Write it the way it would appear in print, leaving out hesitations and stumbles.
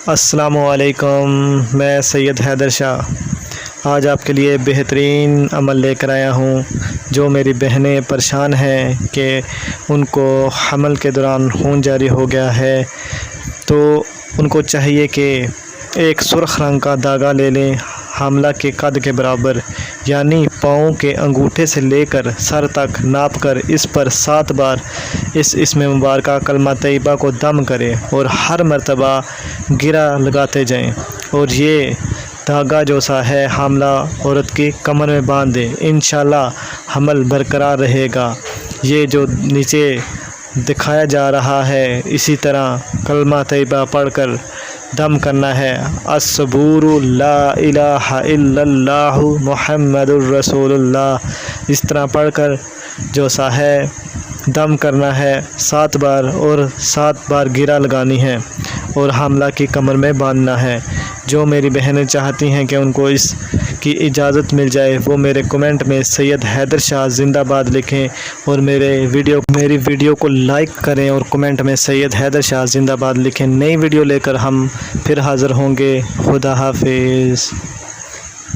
السلام علیکم، میں سید حیدر شاہ آج آپ کے لیے بہترین عمل لے کر آیا ہوں۔ جو میری بہنیں پریشان ہیں کہ ان کو حمل کے دوران خون جاری ہو گیا ہے، تو ان کو چاہیے کہ ایک سرخ رنگ کا دھاگا لے لیں، حاملہ کے قد کے برابر، یعنی پاؤں کے انگوٹھے سے لے کر سر تک ناپ کر اس پر 7 بار اس اسم مبارکہ کلمہ طیبہ کو دم کریں اور ہر مرتبہ گرہ لگاتے جائیں، اور یہ دھاگا جو سا ہے حاملہ عورت کی کمر میں باندھ دیں۔ انشاءاللہ حمل برقرار رہے گا۔ یہ جو نیچے دکھایا جا رہا ہے، اسی طرح کلمہ طیبہ پڑھ کر دم کرنا ہے۔ الصبور لا الہ الا اللہ محمد الرسول اللہ، اس طرح پڑھ کر جو سا ہے دم کرنا ہے 7 بار، اور 7 بار گرہ لگانی ہے اور حاملہ کی کمر میں باندھنا ہے۔ جو میری بہنیں چاہتی ہیں کہ ان کو اس کی اجازت مل جائے، وہ میرے کمنٹ میں سید حیدر شاہ زندہ باد لکھیں، اور میری ویڈیو کو لائک کریں اور کمنٹ میں سید حیدر شاہ زندہ باد لکھیں۔ نئی ویڈیو لے کر ہم پھر حاضر ہوں گے۔ خدا حافظ۔